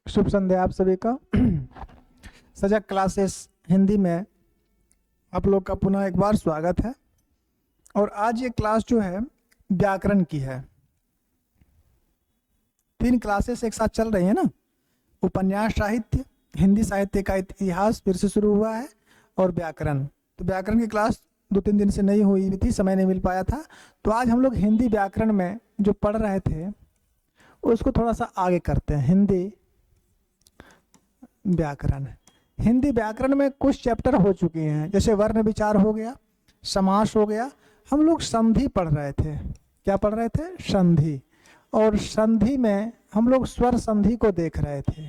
शुभ संध्या आप सभी का। सजग क्लासेस हिंदी में आप लोग का पुनः एक बार स्वागत है। और आज ये क्लास जो है व्याकरण की है। 3 क्लासेस एक साथ चल रही है ना। उपन्यास साहित्य, हिंदी साहित्य का इतिहास फिर से शुरू हुआ है और व्याकरण। तो व्याकरण की क्लास 2-3 दिन से नहीं हुई थी, समय नहीं मिल पाया था। तो आज हम लोग हिंदी व्याकरण में जो पढ़ रहे थे उसको थोड़ा सा आगे करते हैं। हिंदी व्याकरण में कुछ चैप्टर हो चुके हैं, जैसे वर्ण विचार हो गया, समास हो गया। हम लोग संधि पढ़ रहे थे। क्या पढ़ रहे थे? संधि। और संधि में हम लोग स्वर संधि को देख रहे थे।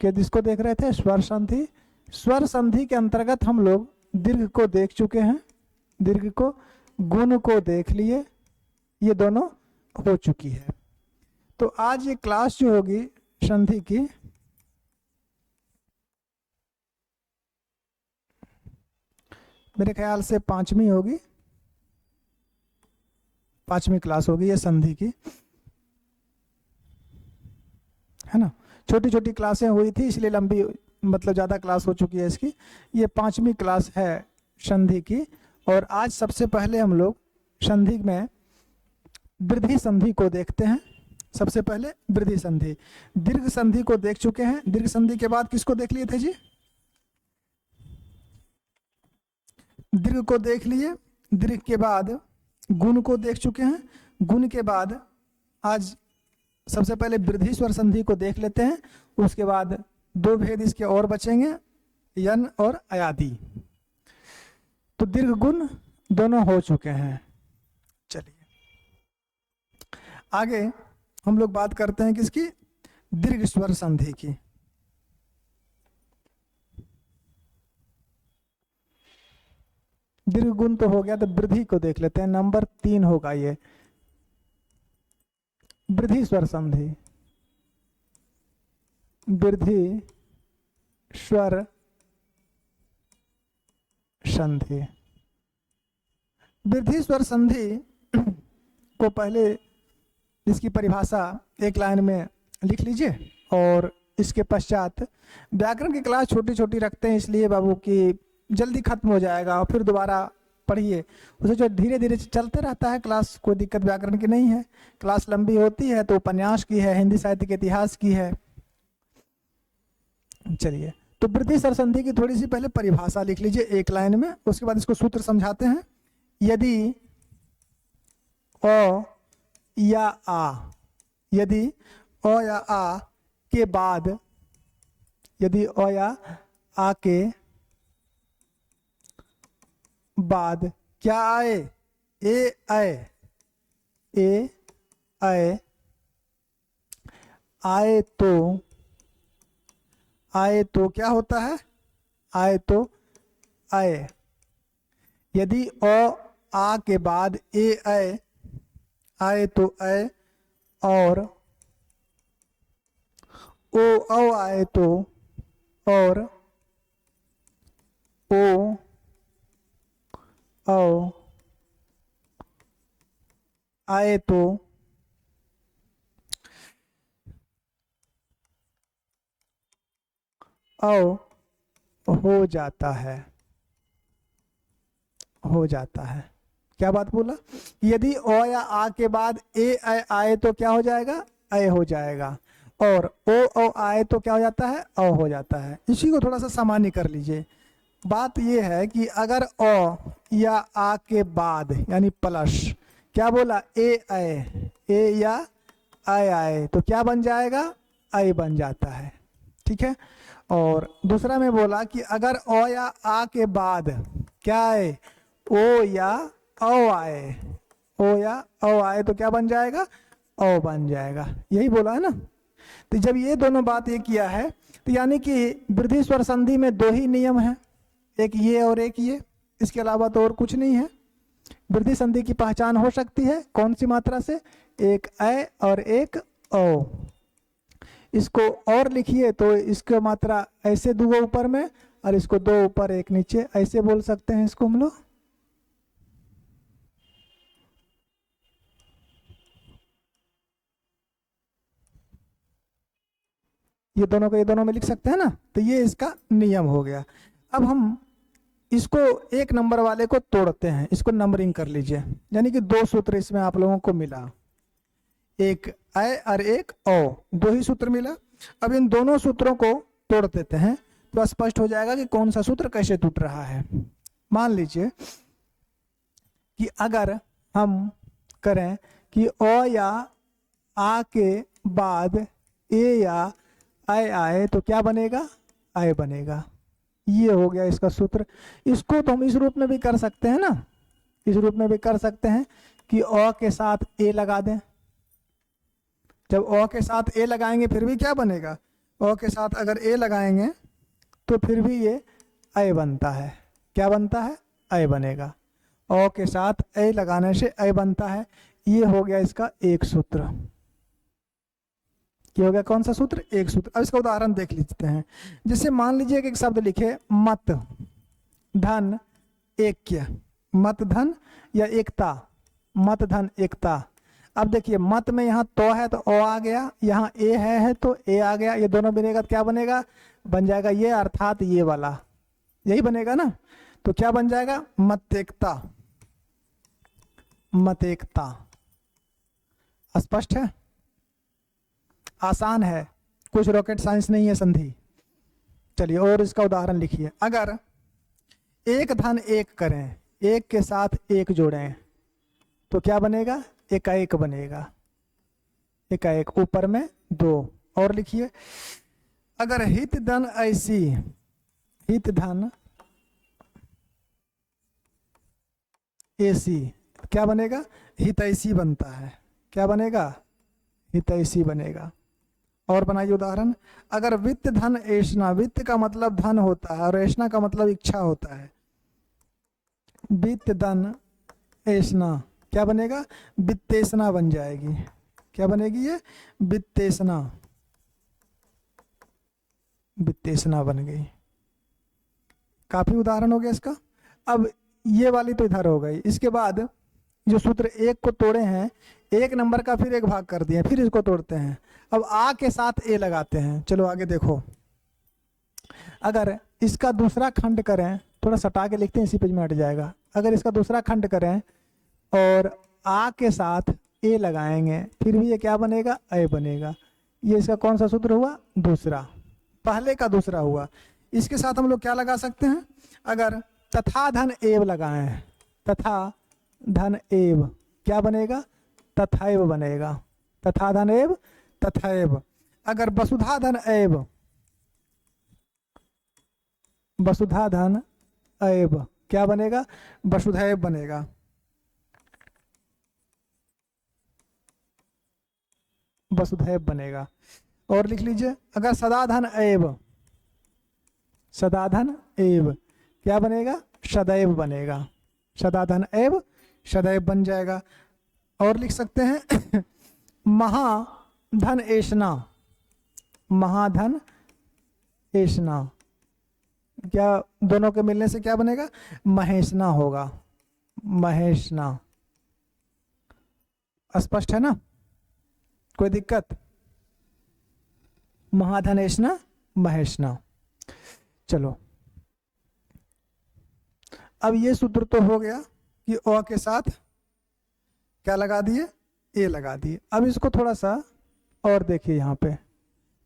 कि जिसको देख रहे थे? स्वर संधि। स्वर संधि के अंतर्गत हम लोग दीर्घ को देख चुके हैं, दीर्घ को, गुण को देख लिए, ये दोनों हो चुकी है। तो आज ये क्लास जो होगी संधि की, मेरे ख्याल से 5वीं होगी, 5वीं क्लास होगी ये संधि की, है ना। छोटी छोटी क्लासें हुई थी इसलिए लंबी, मतलब ज़्यादा क्लास हो चुकी है इसकी। ये 5वीं क्लास है संधि की। और आज सबसे पहले हम लोग संधि में वृद्धि संधि को देखते हैं। सबसे पहले वृद्धि संधि। दीर्घ संधि को देख चुके हैं। दीर्घ संधि के बाद किसको देख लिए थे जी? दीर्घ को देख लिए। दीर्घ के बाद गुण को देख चुके हैं। गुण के बाद आज सबसे पहले वृद्धि स्वर संधि को देख लेते हैं। उसके बाद 2 भेद इसके और बचेंगे, यन और अयादि। तो दीर्घ गुण दोनों हो चुके हैं। चलिए आगे हम लोग बात करते हैं किसकी? दीर्घ स्वर संधि की। दीर्घ गुण तो हो गया, तो वृद्धि को देख लेते हैं। नंबर 3 होगा ये, वृद्धि स्वर संधि। वृद्धि स्वर संधि। वृद्धि स्वर संधि को पहले इसकी परिभाषा एक लाइन में लिख लीजिए। और इसके पश्चात व्याकरण की क्लास छोटी छोटी रखते हैं इसलिए बाबू कि जल्दी खत्म हो जाएगा और फिर दोबारा पढ़िए। उसे जो धीरे धीरे चलते रहता है क्लास, कोई दिक्कत व्याकरण की नहीं है। क्लास लंबी होती है तो उपन्यास की है, हिंदी साहित्य के इतिहास की है। चलिए, तो वृद्धि स्वर संधि की थोड़ी सी पहले परिभाषा लिख लीजिए एक लाइन में, उसके बाद इसको सूत्र समझाते हैं। यदि अ या आ, यदि अ या आ के बाद, यदि अ या आ के बाद क्या आए? ए आए, ए आए, आए तो क्या होता है? आए तो आए। यदि अ आ के बाद ए आए, आए तो आए, और ओ औ आए तो, और ओ औ आए तो औ हो जाता है, हो जाता है। क्या बात बोला? यदि ओ या आ के बाद ए आए तो क्या हो जाएगा? ए हो जाएगा। और ओ आए तो क्या हो जाता है? अ हो जाता है। इसी को थोड़ा सा सामान्य कर लीजिए। बात यह है कि अगर अ या आ के बाद यानी प्लस, क्या बोला? ए आए, ए या आए तो क्या बन जाएगा? आई बन जाता है। ठीक है। और दूसरा में बोला कि अगर अ या आ के बाद क्या आए? ओ या औ आए, ओ या औ आए तो क्या बन जाएगा? औ बन जाएगा। यही बोला है ना। तो जब ये दोनों बात ये किया है तो यानी कि वृद्धि स्वर संधि में 2 ही नियम है, एक ये और एक ये, इसके अलावा तो और कुछ नहीं है। वृद्धि संधि की पहचान हो सकती है कौन सी मात्रा से? एक ऐ और एक औ। इसको और लिखिए तो इसको मात्रा ऐसे 2 ऊपर में और इसको 2 ऊपर 1 नीचे, ऐसे बोल सकते हैं इसको हम लोग। ये दोनों को ये दोनों में लिख सकते हैं ना, तो ये इसका नियम हो गया। अब हम इसको एक नंबर वाले को तोड़ते हैं, इसको नंबरिंग कर लीजिए, यानी कि 2 सूत्र इसमें आप लोगों को मिला, एक अ और एक ओ, 2 ही सूत्र मिला। अब इन दोनों सूत्रों को तोड़ देते हैं तो स्पष्ट हो जाएगा कि कौन सा सूत्र कैसे टूट रहा है। मान लीजिए कि अगर हम करें कि ओ या आ के बाद ए या आए आए तो क्या बनेगा, आए बनेगा। ये हो गया इसका सूत्र। इसको तो हम इस रूप में भी कर सकते हैं ना, इस रूप में भी कर सकते हैं कि ओ के साथ ए लगा दें। जब ओ के साथ ए लगाएंगे फिर भी क्या बनेगा, ओ के साथ अगर ए लगाएंगे तो फिर भी ये अय बनता है। क्या बनता है, अय बनेगा। ओ के साथ ए लगाने से अय बनता है। ये हो गया इसका एक सूत्र। ये हो गया कौन सा सूत्र, एक सूत्र। अब इसका उदाहरण देख लेते हैं। जैसे मान लीजिए कि एक शब्द लिखे मत धन ऐक्य, मत धन या एकता, मत धन एकता। अब देखिए मत में यहाँ तो है तो ओ आ गया, यहाँ ए है तो ए आ गया। ये दोनों बनेगा तो क्या बनेगा, बन जाएगा ये, अर्थात ये वाला, यही बनेगा ना। तो क्या बन जाएगा, मत एकता, मत एकता। स्पष्ट है, आसान है, कुछ रॉकेट साइंस नहीं है संधि। चलिए और इसका उदाहरण लिखिए। अगर एक धन एक करें, एक के साथ एक जोड़ें तो क्या बनेगा, एकाएक बनेगा, एकाएक, ऊपर में 2। और लिखिए अगर हित धन ऐसी, हित धन ऐसी, क्या बनेगा, हितैषी बनता है। क्या बनेगा, हितैषी बनेगा। और बनाइए उदाहरण। अगर वित्त धन ऐष्णा, वित्त का मतलब धन होता है और ऐष्णा का मतलब इच्छा होता है। वित्त धन ऐष्णा क्या बनेगा, वित्तेषणा बन जाएगी। क्या बनेगी ये, वित्तेषणा, वित्तेषणा बन गई। काफी उदाहरण हो गया इसका। अब ये वाली तो इधर हो गई। इसके बाद जो सूत्र एक को तोड़े हैं, एक नंबर का फिर एक भाग कर दिए, फिर इसको तोड़ते हैं। अब आ के साथ ए लगाते हैं। चलो आगे देखो। अगर इसका दूसरा खंड करें, थोड़ा सटा के लिखते हैं, इसी पेज में हट जाएगा। अगर इसका दूसरा खंड करें और आ के साथ ए लगाएंगे फिर भी ये क्या बनेगा, अय बनेगा। ये इसका कौन सा सूत्र हुआ, दूसरा, पहले का दूसरा हुआ। इसके साथ हम लोग क्या लगा सकते हैं, अगर तथा धन एव लगाएं, तथा धन एव क्या बनेगा, तथैव बनेगा। तथा धन एव, तथैव। अगर वसुधा धन एव, वसुधा धन एव क्या बनेगा, वसुधैव बनेगा। वसुधैव बनेगा। और लिख लीजिए अगर सदाधन एव, सदाधन एव क्या बनेगा, सदैव बनेगा। सदाधन एव सदैव बन जाएगा। और लिख सकते हैं महाधन ऐष्णा, महाधन ऐष्णा क्या, दोनों के मिलने से क्या बनेगा, महेशना होगा, महेशना। स्पष्ट है ना, कोई दिक्कत, महाधनेशना, महेशना। चलो अब ये सूत्र तो हो गया कि ओ के साथ क्या लगा दिए, ए लगा दिए। अब इसको थोड़ा सा और देखिए, यहाँ पे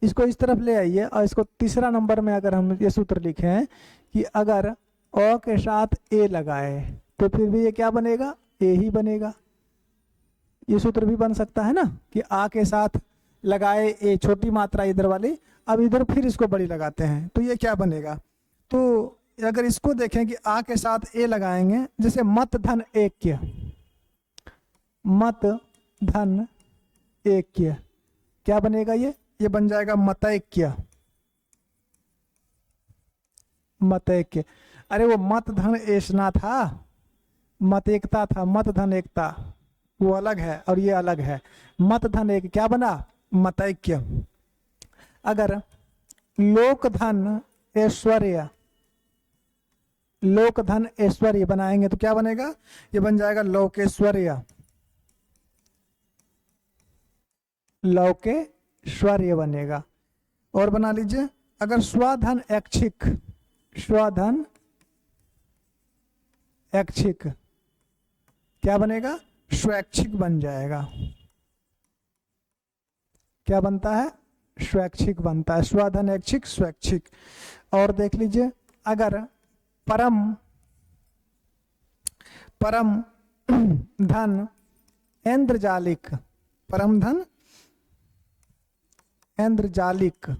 इसको इस तरफ ले आइए और इसको तीसरा नंबर में अगर हम ये सूत्र लिखे हैं कि अगर ओ के साथ ए लगाए तो फिर भी ये क्या बनेगा, ए ही बनेगा। ये सूत्र भी बन सकता है ना कि आ के साथ लगाए ए, छोटी मात्रा इधर वाली, अब इधर फिर इसको बड़ी लगाते हैं तो ये क्या बनेगा। तो अगर इसको देखें कि आ के साथ ए लगाएंगे, जैसे मत धन ऐक्य, मत धन ऐक्य क्या बनेगा, ये बन जाएगा मतैक्य, मतैक्य। अरे वो मत धन ऐष्णा था, मत एकता था, मत धन एकता वो अलग है और ये अलग है। मत धन एक क्या बना, मतैक्य। अगर लोक धन ऐश्वर्य, लोक धन ऐश्वर्य बनाएंगे तो क्या बनेगा, ये बन जाएगा लोकेश्वर्य, लौकेश्वर्य बनेगा। और बना लीजिए, अगर स्वाधन ऐच्छिक, स्वाधन ऐच्छिक क्या बनेगा, स्वैच्छिक बन जाएगा। क्या बनता है, स्वैच्छिक बनता है, स्वाधन ऐच्छिक स्वैच्छिक। और देख लीजिए, अगर परम परम धन ऐन्द्रजालिक, परम धन ऐन्द्रजालिक,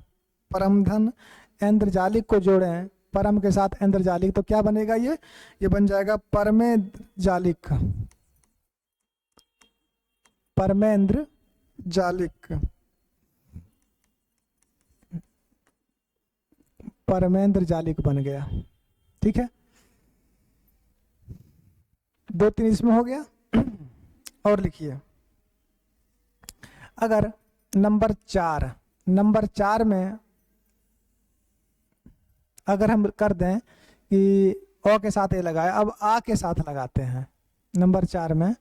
परम धन ऐन्द्रजालिक को जोड़ें परम के साथ ऐन्द्रजालिक, तो क्या बनेगा, ये बन जाएगा परमेन्द्रजालिक, परमेन्द्रजालिक, परमेन्द्रजालिक बन गया। ठीक है, 2-3 इसमें हो गया। और लिखिए, अगर नंबर 4 में अगर हम कर दें कि अ के साथ ए लगाए, अब आ के साथ लगाते हैं। नंबर 4 में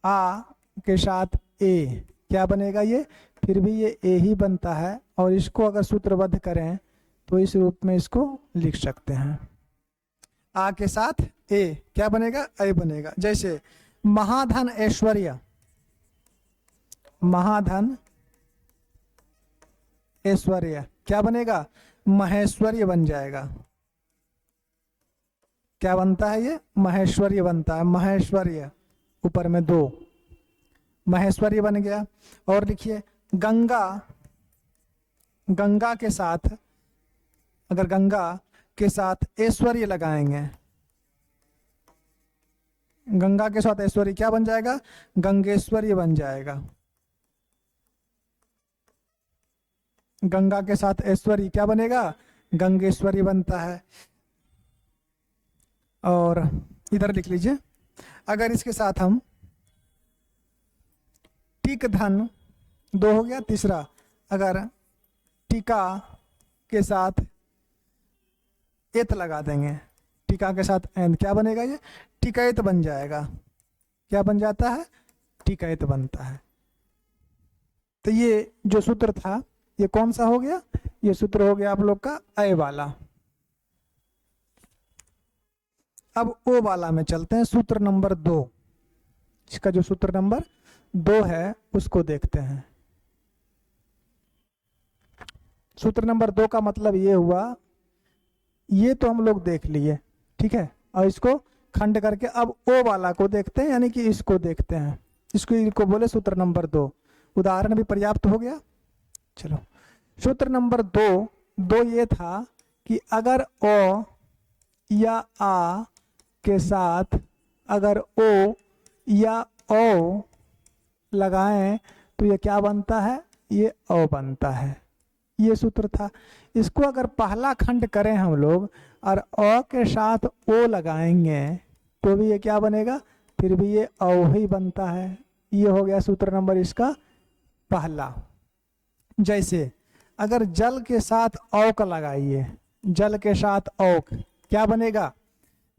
आ के साथ ए क्या बनेगा, ये फिर भी ये ए ही बनता है, और इसको अगर सूत्रबद्ध करें तो इस रूप में इसको लिख सकते हैं, आ के साथ ए क्या बनेगा, ए बनेगा। जैसे महाधन ऐश्वर्य, महाधन ऐश्वर्य क्या बनेगा, महेश्वर्य बन जाएगा। क्या बनता है, ये महेश्वर्य बनता है, महेश्वर्य ऊपर में 2, महेश्वर्य बन गया। और लिखिए, गंगा, गंगा के साथ, अगर गंगा के साथ ऐश्वर्य लगाएंगे, गंगा के साथ ऐश्वर्य क्या बन जाएगा, गंगेश्वर्य बन जाएगा। गंगा के साथ ऐश्वर्य क्या बनेगा, गंगेश्वरी बनता है। और इधर लिख लीजिए, अगर इसके साथ हम टिक धन 2 हो गया। तीसरा, अगर टीका के साथ एत लगा देंगे, टीका के साथ एंड क्या बनेगा, ये टिकैत बन जाएगा। क्या बन जाता है, टिकैत बनता है। तो ये जो सूत्र था ये कौन सा हो गया, ये सूत्र हो गया आप लोग का ए वाला। अब ओ वाला में चलते हैं, सूत्र नंबर 2। इसका जो सूत्र नंबर 2 है उसको देखते हैं। सूत्र नंबर 2 का मतलब ये हुआ, ये तो हम लोग देख लिए, ठीक है, और इसको खंड करके अब ओ वाला को देखते हैं, यानी कि इसको देखते हैं। इसको बोले सूत्र नंबर 2। उदाहरण भी पर्याप्त हो गया। चलो, सूत्र नंबर 2 ये था कि अगर ओ या आ के साथ अगर ओ या ओ लगाएं तो ये क्या बनता है, ये ओ बनता है। ये सूत्र था। इसको अगर पहला खंड करें हम लोग और अ के साथ ओ लगाएंगे तो भी ये क्या बनेगा, फिर भी ये ओ ही बनता है। ये हो गया सूत्र नंबर इसका पहला। जैसे अगर जल के साथ औक लगाइए, जल के साथ औक क्या बनेगा,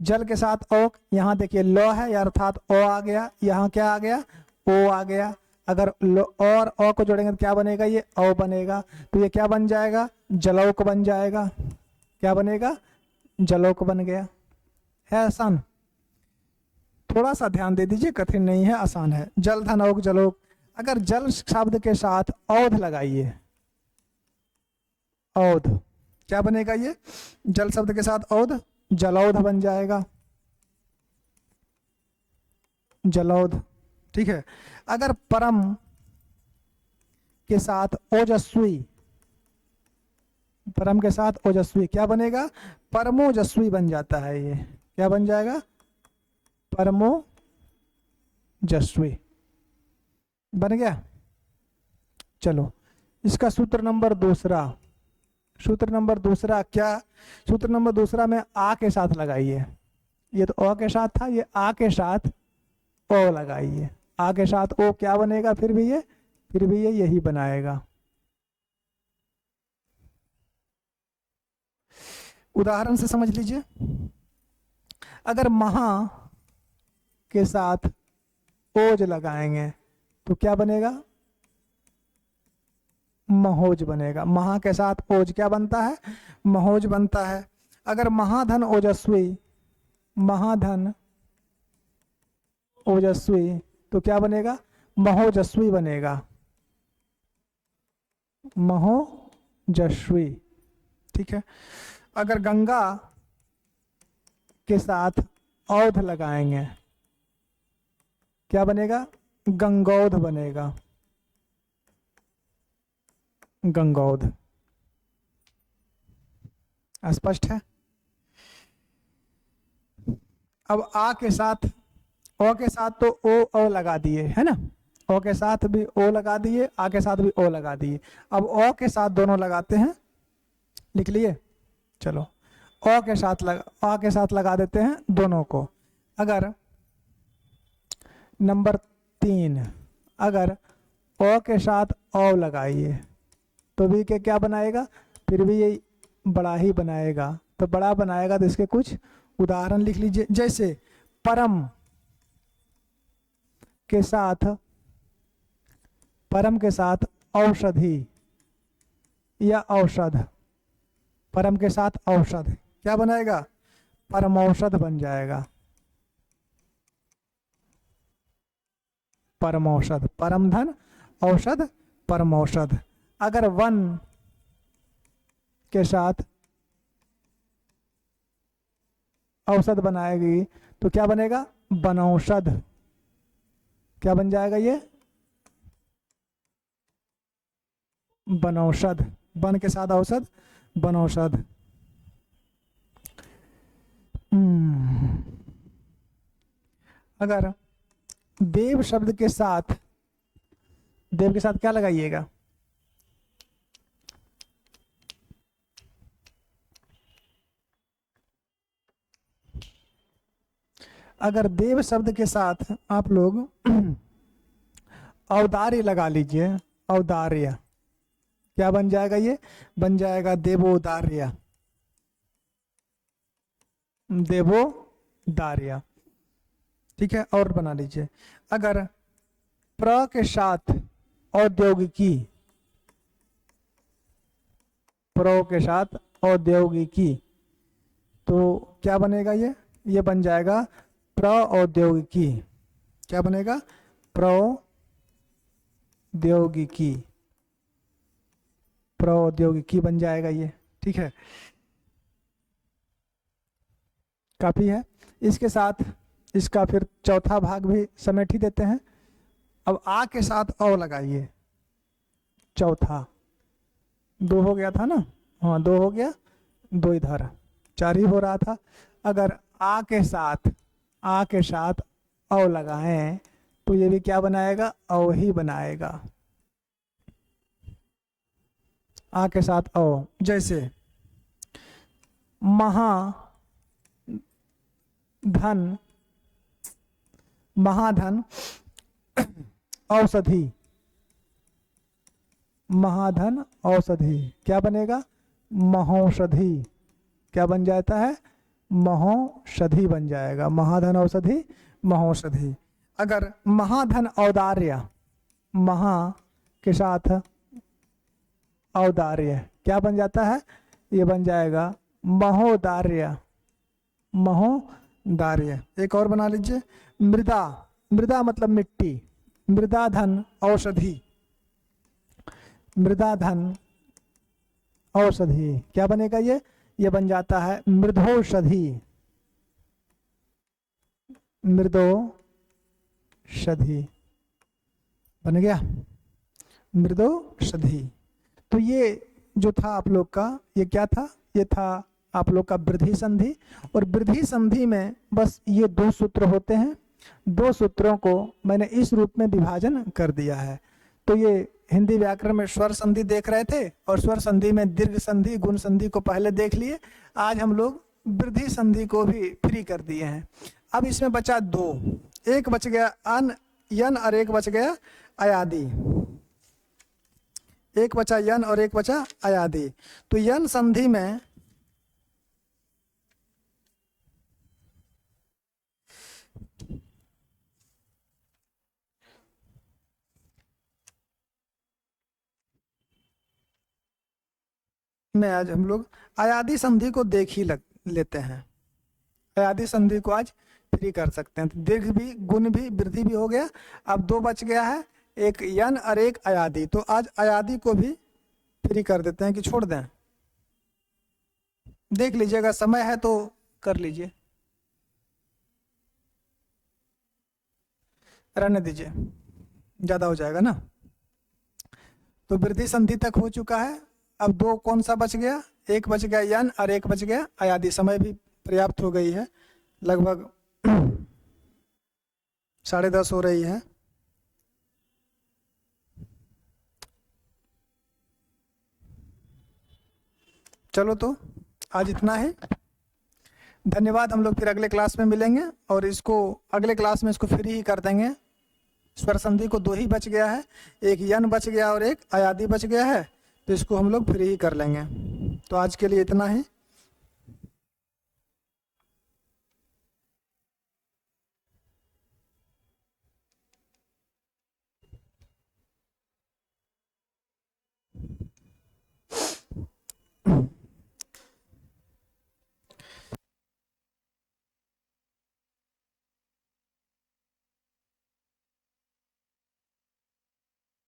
जल के साथ औक, यहाँ देखिए लो है अर्थात ओ आ गया, यहाँ क्या आ गया, ओ आ गया। अगर लो और ओ को जोड़ेंगे तो क्या बनेगा, ये ओ बनेगा। तो ये क्या बन जाएगा, जलौक बन जाएगा। क्या बनेगा, जलौक बन गया। है आसान, थोड़ा सा ध्यान दे दीजिए, कठिन नहीं है, आसान है। जल धन औक जलौक। अगर जल शब्द के साथ औध लगाइए, औध क्या बनेगा, ये जल शब्द के साथ औध, जलौध बन जाएगा, जलौध। ठीक है। अगर परम के साथ ओजस्वी, परम के साथ ओजस्वी क्या बनेगा, परमोजस्वी बन जाता है। ये क्या बन जाएगा, परमोजस्वी बन गया। चलो, इसका सूत्र नंबर दूसरा, सूत्र नंबर दूसरा क्या, सूत्र नंबर दूसरा में आ के साथ लगाइए। ये तो ओ के साथ था, ये आ के साथ ओ लगाइए। आ के साथ ओ क्या बनेगा, फिर भी ये यही बनाएगा। उदाहरण से समझ लीजिए। अगर महा के साथ ओज लगाएंगे तो क्या बनेगा, महोज बनेगा। महा के साथ ओज क्या बनता है? महोज बनता है। अगर महाधन ओजस्वी, महाधन ओजस्वी तो क्या बनेगा? महोजस्वी बनेगा, महोजस्वी। ठीक है। अगर गंगा के साथ औध लगाएंगे क्या बनेगा? गंगौध बनेगा, गंगौध। स्पष्ट है? अब आ के साथ, ओ के साथ तो ओ लगा दिए है ना, ओ के साथ भी ओ लगा दिए, आ के साथ भी ओ लगा दिए। अब ओ के साथ दोनों लगाते हैं, लिख लिए? चलो, ओ के साथ आ के साथ लगा देते हैं दोनों को। अगर नंबर 3, अगर ओ के साथ औ लगाइए तो भी के क्या बनाएगा? फिर भी यही बड़ा ही बनाएगा। तो बड़ा बनाएगा तो इसके कुछ उदाहरण लिख लीजिए। जैसे परम के साथ, परम के साथ औषधि या औषध, परम के साथ औषध क्या बनाएगा? परमौषध बन जाएगा, परमौषध। परम धन औषध परमौषध। अगर वन के साथ औषध बनाएगी तो क्या बनेगा? बनौषध। क्या बन जाएगा ये? बनौषध। वन के साथ औषध, बनौषध। अगर देव शब्द के साथ, देव के साथ क्या लगाइएगा? अगर देव शब्द के साथ आप लोग औदार्य लगा लीजिए, औदार्य, क्या बन जाएगा? ये बन जाएगा देवोदार्य, देवोदार्य। ठीक है, और बना लीजिए। अगर प्र के साथ औद्योगिकी, प्रो के साथ औद्योगिकी तो क्या बनेगा? ये बन जाएगा प्रौद्योगिकी। क्या बनेगा? प्रौद्योगिकी, प्रौद्योगिकी बन जाएगा ये। ठीक है, काफी है। इसके साथ इसका फिर चौथा भाग भी समेट ही देते हैं। अब आ के साथ औ लगाइए, चौथा। 2 हो गया था ना? हाँ, 2 हो गया, 2 इधर, 4 ही हो रहा था। अगर आ के साथ, आ के साथ औ लगाएं तो ये भी क्या बनाएगा? औ ही बनाएगा, आ के साथ औ। जैसे महाधन, महाधन औषधि, महाधन औषधि क्या बनेगा? महौषधि। क्या बन जाता है? महौषधि बन जाएगा, महाधन औषधि, महौषधि। अगर महाधन औदार्य, महा के साथ औदार्य क्या बन जाता है? ये बन जाएगा महोदार्य, महोदार्य। एक और बना लीजिए, मृदा, मृदा मतलब मिट्टी, मृदा धन औषधि, मृदा धन औषधि क्या बनेगा? ये बन जाता है मृदौषधि, मृदौषधि बन गया, मृदौषधि। तो ये जो था आप लोग का, ये क्या था? ये था आप लोग का वृद्धि संधि। और वृद्धि संधि में बस ये 2 सूत्र होते हैं। 2 सूत्रों को मैंने इस रूप में विभाजन कर दिया है। तो ये हिंदी व्याकरण में स्वर संधि देख रहे थे, और स्वर संधि में दीर्घ संधि, गुण संधि को पहले देख लिए। आज हम लोग वृद्धि संधि को भी फ्री कर दिए हैं। अब इसमें बचा 2, एक बच गया अन, यन, और एक बच गया अयादि। एक बचा यन और एक बचा अयादि। तो यन संधि में में आज हम लोग अयादी संधि को देख ही लेते हैं। अयादी संधि को आज फ्री कर सकते हैं। तो दीर्घ भी, गुण भी, वृद्धि भी हो गया। अब 2 बच गया है, एक यन और एक अयादी। तो आज अयादी को भी फ्री कर देते हैं कि छोड़ दें, देख लीजिएगा, समय है तो कर लीजिए, रहने दीजिए, ज्यादा हो जाएगा ना। तो वृद्धि संधि तक हो चुका है। अब 2 कौन सा बच गया? एक बच गया यन और एक बच गया अयादी। समय भी पर्याप्त हो गई है, लगभग 10:30 हो रही है। चलो तो आज इतना है, धन्यवाद। हम लोग फिर अगले क्लास में मिलेंगे और इसको अगले क्लास में इसको फ्री ही कर देंगे। स्वर संधि को 2 ही बच गया है, एक यन बच गया और एक अयादी बच गया है, तो इसको हम लोग फ्री ही कर लेंगे। तो आज के लिए इतना ही।